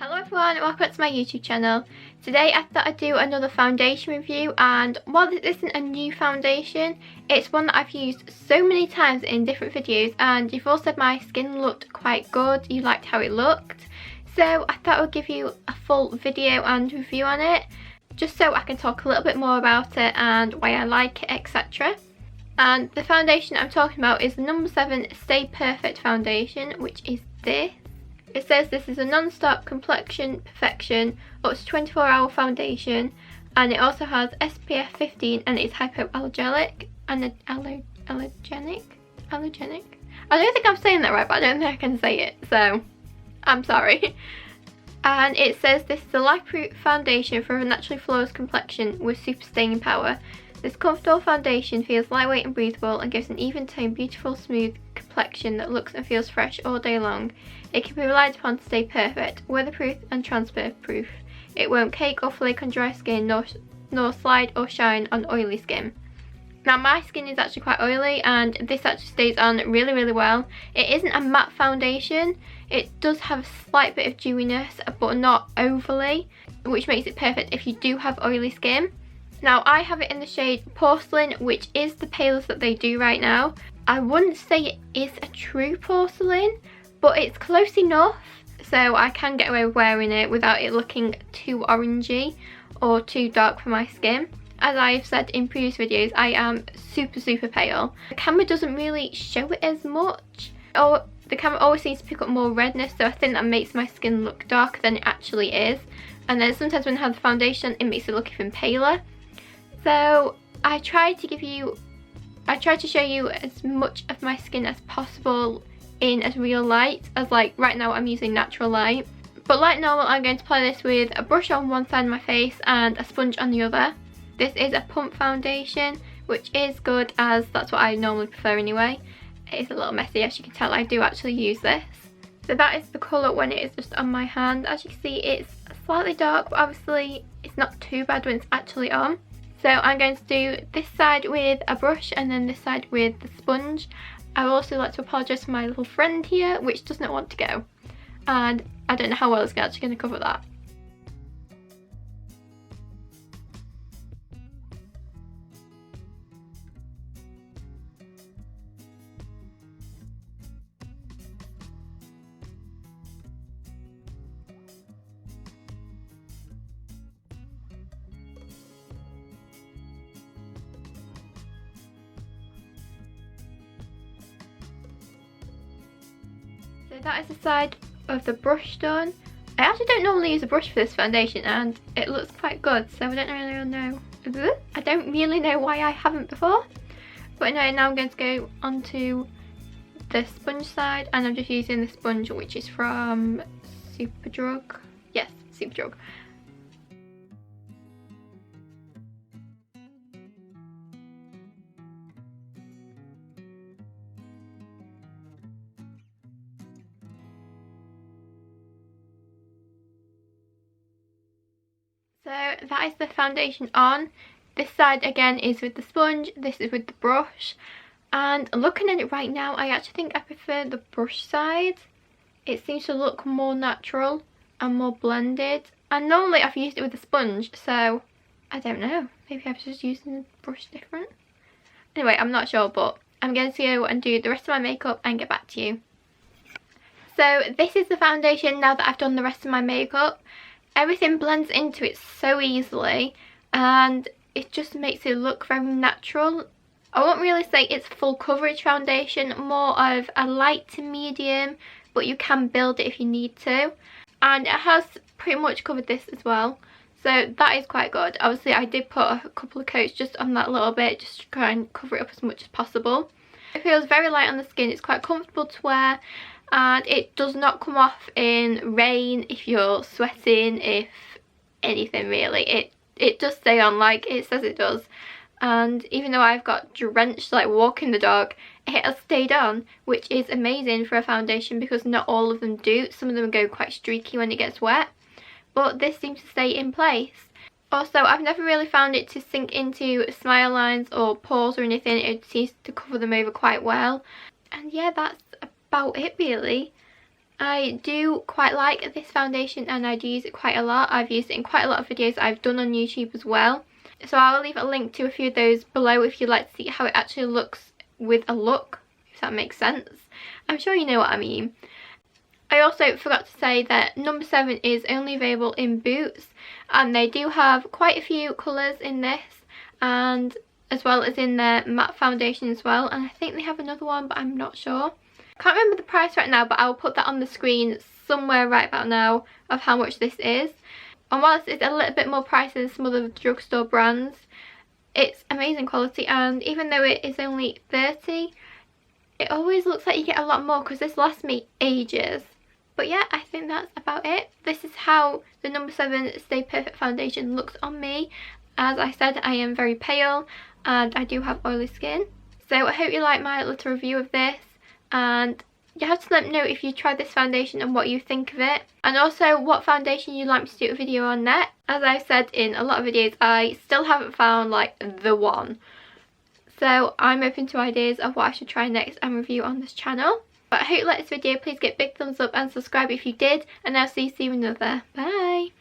Hello everyone, welcome back to my YouTube channel. Today I thought I'd do another foundation review, and while this isn't a new foundation, it's one that I've used so many times in different videos, and you've all said my skin looked quite good, you liked how it looked. So I thought I would give you a full video and review on it, just so I can talk a little bit more about it and why I like it, etc. And the foundation I'm talking about is the No7 Stay Perfect foundation, which is this. It says this is a non-stop complexion perfection up to 24-hour foundation, and it also has SPF 15 and it's hypoallergenic and allergenic. I don't think I'm saying that right, but I don't think I can say it, so I'm sorry. And it says this is a life-proof foundation for a naturally flawless complexion with super staying power. This comfortable foundation feels lightweight and breathable and gives an even tone, beautiful, smooth complexion that looks and feels fresh all day long. It can be relied upon to stay perfect, weatherproof and transfer proof. It won't cake or flake on dry skin, nor slide or shine on oily skin. Now my skin is actually quite oily, and this actually stays on really well. It isn't a matte foundation. It does have a slight bit of dewiness, but not overly, which makes it perfect if you do have oily skin. Now I have it in the shade Porcelain, which is the palest that they do right now. I wouldn't say it is a true porcelain, but it's close enough, so I can get away with wearing it without it looking too orangey or too dark for my skin. As I've said in previous videos, I am super pale. The camera doesn't really show it as much, or the camera always seems to pick up more redness, so I think that makes my skin look darker than it actually is. And then sometimes when I have the foundation, it makes it look even paler. So I tried to show you as much of my skin as possible in as real light, as like right now I'm using natural light. But like normal, I'm going to apply this with a brush on one side of my face and a sponge on the other. This is a pump foundation, which is good as that's what I normally prefer anyway. It is a little messy, as you can tell. I do actually use this. So that is the colour when it is just on my hand. As you can see, it's slightly dark, but obviously it's not too bad when it's actually on. So I'm going to do this side with a brush and then this side with the sponge. I would also like to apologise for my little friend here, which does not want to go. And I don't know how well it's actually going to cover that. So that is the side of the brush done. I actually don't normally use a brush for this foundation, and it looks quite good, so I don't really know why I haven't before. But anyway, now I'm going to go onto the sponge side, and I'm just using the sponge which is from Superdrug. Yes, Superdrug. So that is the foundation on. This side again is with the sponge, this is with the brush. And looking at it right now, I actually think I prefer the brush side. It seems to look more natural and more blended. And normally I've used it with the sponge, so I don't know. Maybe I was just using the brush different. Anyway, I'm not sure, but I'm going to go and do the rest of my makeup and get back to you. So this is the foundation now that I've done the rest of my makeup. Everything blends into it so easily, and it just makes it look very natural. I won't really say it's full coverage foundation, more of a light to medium, but you can build it if you need to. And it has pretty much covered this as well, so that is quite good. Obviously I did put a couple of coats just on that little bit, just to try and cover it up as much as possible. It feels very light on the skin, it's quite comfortable to wear. And it does not come off in rain, if you're sweating, if anything really. It does stay on like it says it does. And even though I've got drenched like walking the dog, it has stayed on, which is amazing for a foundation because not all of them do. Some of them go quite streaky when it gets wet, but this seems to stay in place. Also, I've never really found it to sink into smile lines or pores or anything. It seems to cover them over quite well. And yeah, that's about it really. I do quite like this foundation and I do use it quite a lot. I've used it in quite a lot of videos I've done on YouTube as well. So I will leave a link to a few of those below if you'd like to see how it actually looks with a look, if that makes sense. I'm sure you know what I mean. I also forgot to say that number 7 is only available in Boots, and they do have quite a few colours in this, and as well as in their matte foundation as well, and I think they have another one but I'm not sure. I can't remember the price right now, but I'll put that on the screen somewhere right about now of how much this is. And whilst it's a little bit more pricey than some other drugstore brands, it's amazing quality, and even though it is only $30, it always looks like you get a lot more because this lasts me ages. But yeah, I think that's about it. This is how the number 7 Stay Perfect foundation looks on me. As I said, I am very pale and I do have oily skin. So I hope you like my little review of this, and you have to let me know if you tried this foundation and what you think of it, and also what foundation you'd like me to do a video on next. As I've said in a lot of videos, I still haven't found like the one. So I'm open to ideas of what I should try next and review on this channel. But I hope you liked this video. Please get big thumbs up and subscribe if you did, and I'll see you soon in another. Bye!